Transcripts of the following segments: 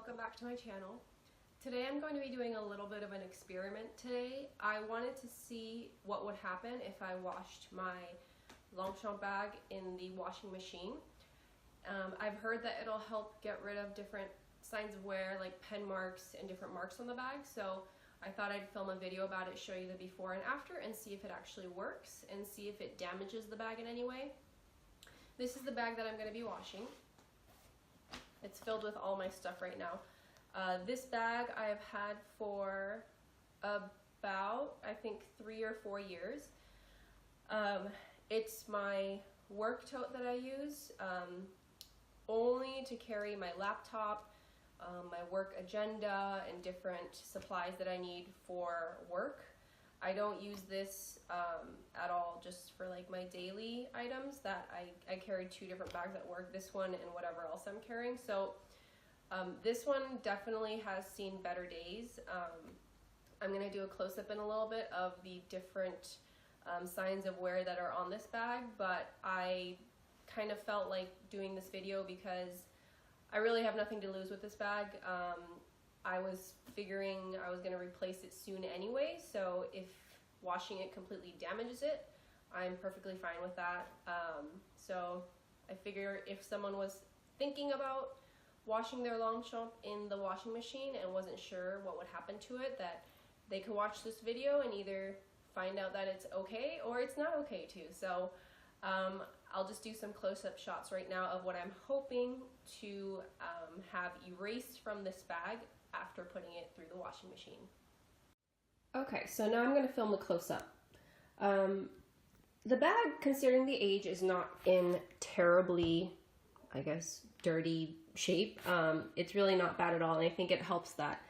welcome back to my channel. Today I'm going to be doing a little bit of an experiment today. I wanted to see what would happen if I washed my Longchamp bag in the washing machine. I've heard that it'll help get rid of different signs of wear like pen marks and different marks on the bag, so I thought I'd film a video about it, show you the before and after, and see if it actually works and see if it damages the bag in any way. This is the bag that I'm going to be washing. It's filled with all my stuff right now. This bag I have had for about, I think, 3 or 4 years. It's my work tote that I use only to carry my laptop, my work agenda, and different supplies that I need for work. I don't use this at all, just for like my daily items that I carry 2 different bags at work, this one and whatever else I'm carrying. So this one definitely has seen better days. I'm going to do a close-up in a little bit of the different signs of wear that are on this bag, but I kind of felt like doing this video because I really have nothing to lose with this bag. I was figuring I was going to replace it soon anyway, so if washing it completely damages it, I'm perfectly fine with that. So I figure if someone was thinking about washing their Longchamp in the washing machine and wasn't sure what would happen to it, that they could watch this video and either find out that it's okay or it's not okay too. So I'll just do some close-up shots right now of what I'm hoping to have erased from this bag after putting it through the washing machine. Okay, so now I'm going to film the close-up. The bag, considering the age, is not in terribly, I guess, dirty shape. It's really not bad at all, and I think it helps that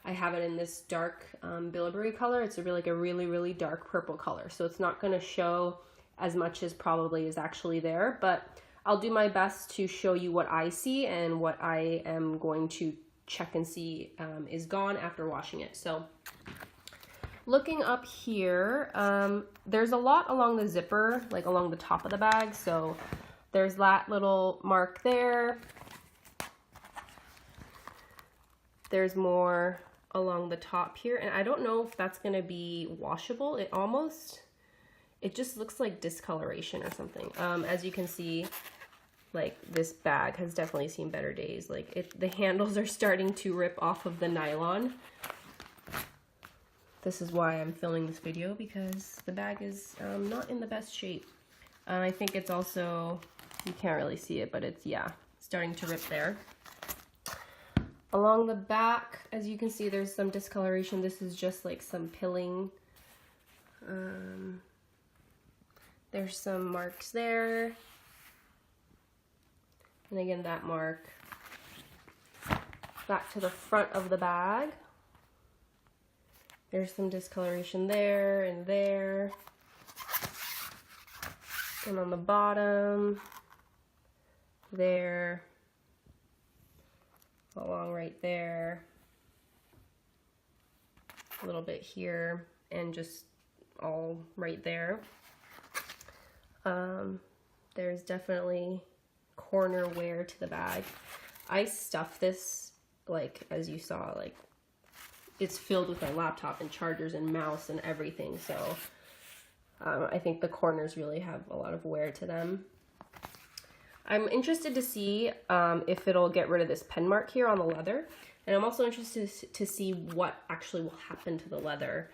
I have it in this dark bilberry color. It's a really dark purple color, so it's not going to show as much as probably is actually there, but I'll do my best to show you what I see and what I am going to check and see is gone after washing it. So looking up here, there's a lot along the zipper, like along the top of the bag. So there's that little mark there. There's more along the top here, and I don't know if that's going to be washable. It just looks like discoloration or something. As you can see, like, this bag has definitely seen better days. Like, the handles are starting to rip off of the nylon. This is why I'm filming this video, because the bag is not in the best shape. I think it's also, you can't really see it, but it's, yeah, starting to rip there. Along the back, as you can see, there's some discoloration. This is just like some pilling. There's some marks there. And again, that mark. Back to the front of the bag. There's some discoloration there and there. And on the bottom, there, along right there, a little bit here, and just all right there. There's definitely corner wear to the bag. I stuffed this, like, as you saw, like, it's filled with my laptop and chargers and mouse and everything, so I think the corners really have a lot of wear to them. I'm interested to see if it'll get rid of this pen mark here on the leather, and I'm also interested to see what actually will happen to the leather.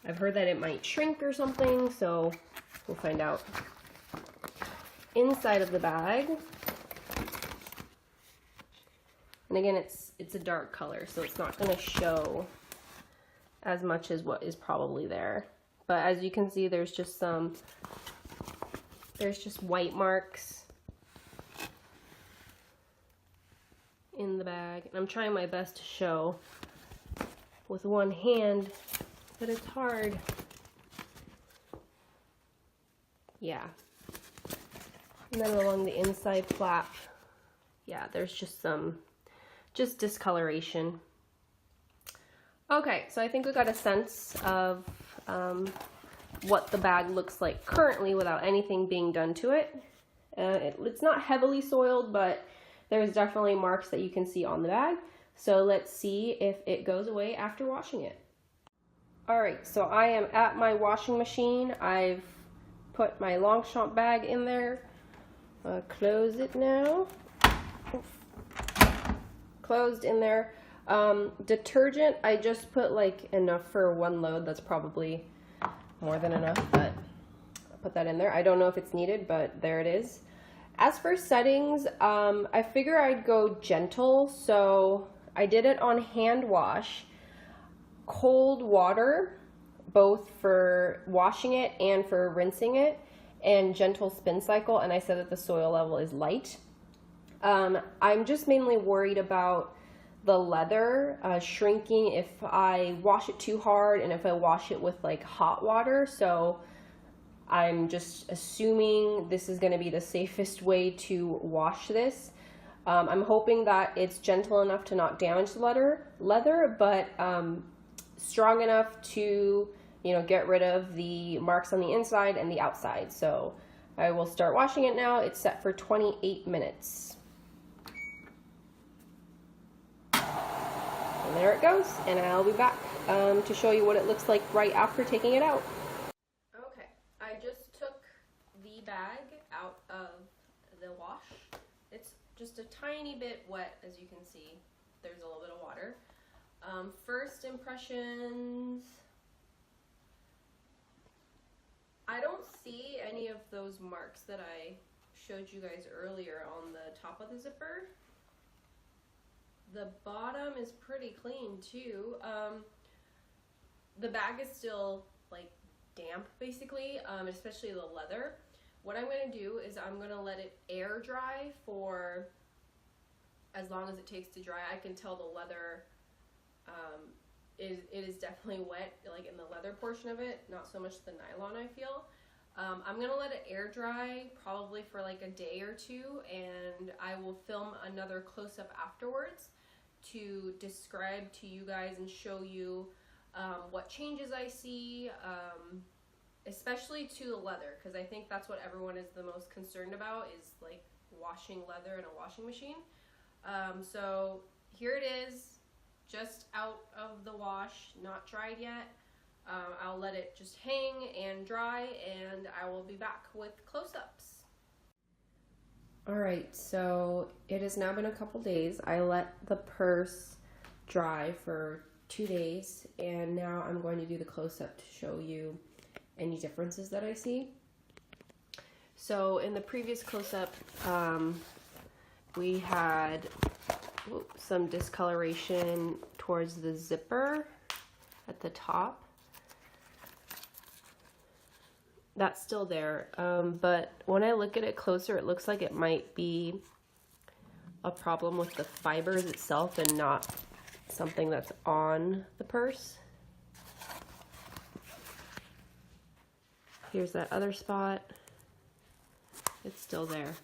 I've heard that it might shrink or something, so we'll find out. Inside of the bag, and again, it's a dark color, so it's not going to show as much as what is probably there. But as you can see, there's just white marks in the bag. And I'm trying my best to show with one hand, but it's hard. Yeah. And then along the inside flap, yeah, there's just discoloration. Okay, so I think we got a sense of what the bag looks like currently without anything being done to it. It's not heavily soiled, but there's definitely marks that you can see on the bag. So let's see if it goes away after washing it. Alright, so I am at my washing machine. I've put my Longchamp bag in there. Close it now. Closed in there. Detergent, I just put like enough for one load. That's probably more than enough, but I'll put that in there. I don't know if it's needed, but there it is. As for settings, I figure I'd go gentle, so I did it on hand wash. Cold water, both for washing it and for rinsing it, and gentle spin cycle, and I said that the soil level is light. I'm just mainly worried about the leather shrinking if I wash it too hard and if I wash it with like hot water, so I'm just assuming this is going to be the safest way to wash this. I'm hoping that it's gentle enough to not damage the leather, but strong enough to, you know, get rid of the marks on the inside and the outside. So I will start washing it now. It's set for 28 minutes. And there it goes, and I'll be back to show you what it looks like right after taking it out. Okay, I just took the bag out of the wash. It's just a tiny bit wet, as you can see. There's a little bit of water. First impressions, I don't see any of those marks that I showed you guys earlier on the top of the zipper. The bottom is pretty clean too. The bag is still like damp basically, especially the leather. What I'm going to do is I'm going to let it air dry for as long as it takes to dry. I can tell the leather it is definitely wet, like in the leather portion of it, not so much the nylon, I feel. I'm going to let it air dry probably for like a day or two, and I will film another close-up afterwards to describe to you guys and show you what changes I see, especially to the leather, because I think that's what everyone is the most concerned about, is like washing leather in a washing machine. So here it is, just out of the wash, not dried yet. I'll let it just hang and dry, and I will be back with close-ups. Alright, so it has now been a couple days. I let the purse dry for 2 days, and now I'm going to do the close-up to show you any differences that I see. So in the previous close-up, we had some discoloration towards the zipper at the top. That's still there, but when I look at it closer, it looks like it might be a problem with the fibers itself and not something that's on the purse. Here's that other spot. It's still there.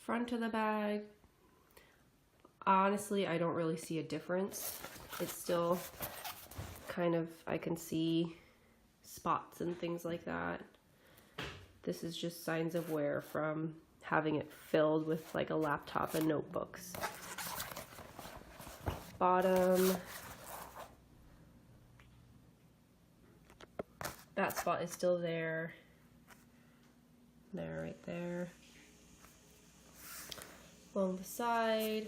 Front of the bag, honestly, I don't really see a difference. It's still kind of, I can see spots and things like that. This is just signs of wear from having it filled with like a laptop and notebooks. Bottom, that spot is still there. There, right there. Along the side.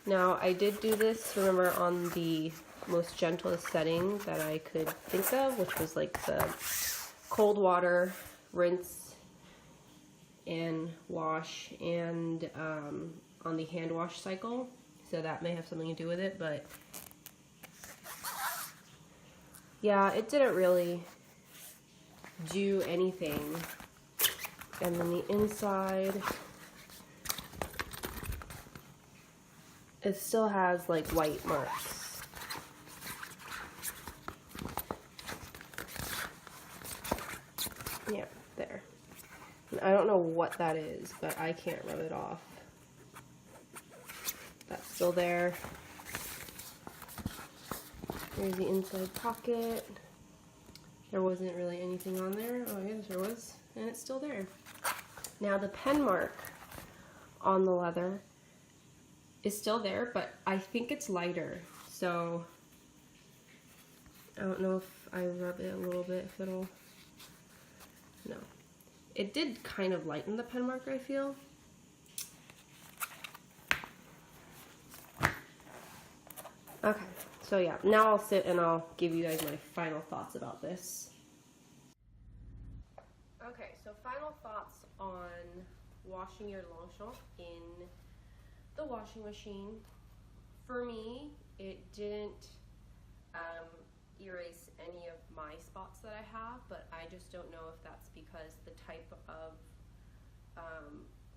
Now, I did do this, remember, on the most gentlest setting that I could think of, which was like the cold water, rinse and wash, and on the hand wash cycle. So that may have something to do with it, but yeah, it didn't really do anything. And then the inside, it still has like white marks. Yeah, there. And I don't know what that is, but I can't rub it off. That's still there. Here's the inside pocket. There wasn't really anything on there. Oh, yes, there was. And it's still there. Now the pen mark on the leather is still there, but I think it's lighter. So I don't know if I rub it a little bit, if it'll, no. It did kind of lighten the pen mark, I feel. Okay, so yeah, now I'll sit and I'll give you guys my final thoughts about this. Okay, so final thoughts on washing your Longchamp in the washing machine. For me, it didn't erase any of my spots that I have, but I just don't know if that's because the type of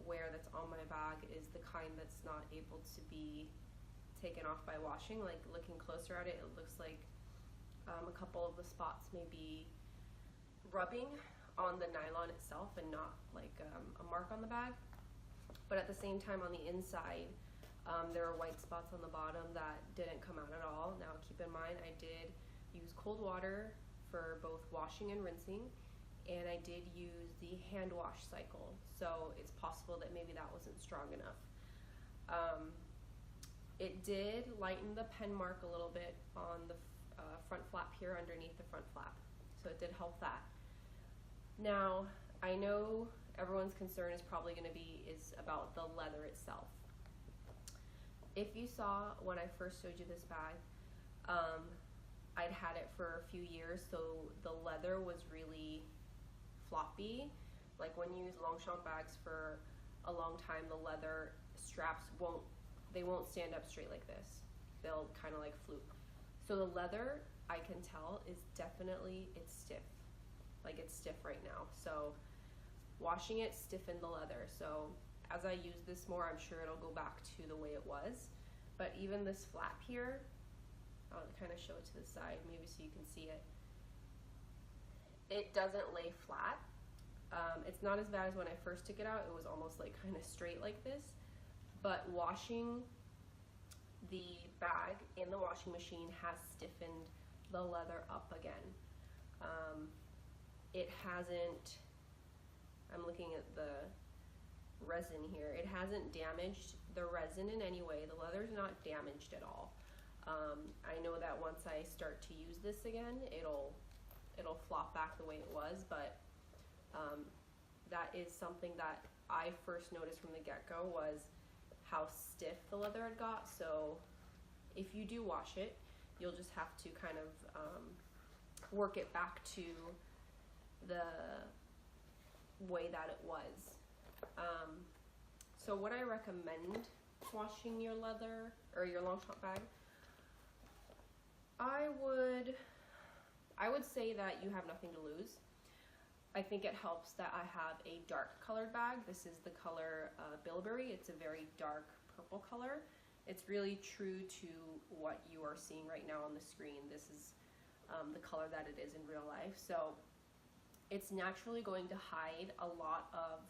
wear that's on my bag is the kind that's not able to be taken off by washing. Like, looking closer at it, it looks like a couple of the spots may be rubbing on the nylon itself and not like a mark on the bag. But at the same time, on the inside, there are white spots on the bottom that didn't come out at all. Now keep in mind, I did use cold water for both washing and rinsing, and I did use the hand wash cycle, so it's possible that maybe that wasn't strong enough. It did lighten the pen mark a little bit on the front flap here underneath the front flap, so it did help that. Now, I know everyone's concern is probably going to be about the leather itself. If you saw when I first showed you this bag, I'd had it for a few years, so the leather was really floppy. Like, when you use Longchamp bags for a long time, the leather straps won't stand up straight like this. They'll kind of like floop. So the leather, I can tell, is definitely, it's stiff. Like, it's stiff right now. So washing it stiffened the leather. So as I use this more, I'm sure it'll go back to the way it was. But even this flap here, I'll kind of show it to the side, maybe so you can see it. It doesn't lay flat. It's not as bad as when I first took it out. It was almost like kind of straight like this. But washing the bag in the washing machine has stiffened the leather up again. It hasn't, I'm looking at the resin here, it hasn't damaged the resin in any way. The leather's not damaged at all. I know that once I start to use this again, it'll flop back the way it was, but that is something that I first noticed from the get-go, was how stiff the leather had got. So if you do wash it, you'll just have to kind of work it back to the way that it was. So would I recommend washing your leather or your Longchamp bag? I would say that you have nothing to lose. I think it helps that I have a dark colored bag. This is the color Bilberry. It's a very dark purple color. It's really true to what you are seeing right now on the screen. This is the color that it is in real life. So it's naturally going to hide a lot of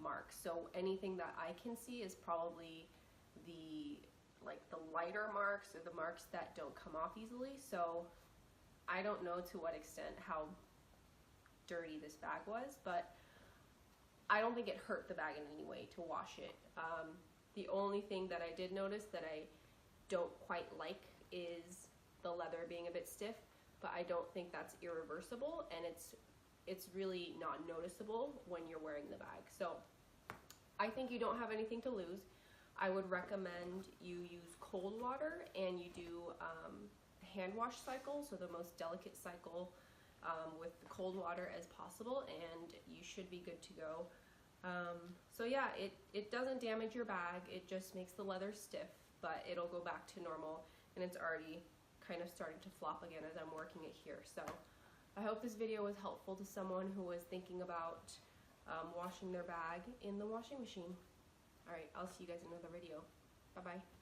marks. So anything that I can see is probably the lighter marks, or the marks that don't come off easily. So I don't know to what extent how dirty this bag was, but I don't think it hurt the bag in any way to wash it. The only thing that I did notice that I don't quite like is the leather being a bit stiff, but I don't think that's irreversible, and it's really not noticeable when you're wearing the bag. So I think you don't have anything to lose. I would recommend you use cold water and you do hand wash cycle, so the most delicate cycle with cold water as possible, and you should be good to go. So yeah, it doesn't damage your bag, it just makes the leather stiff, but it'll go back to normal, and it's already kind of starting to flop again as I'm working it here. So I hope this video was helpful to someone who was thinking about washing their bag in the washing machine. Alright, I'll see you guys in another video. Bye-bye.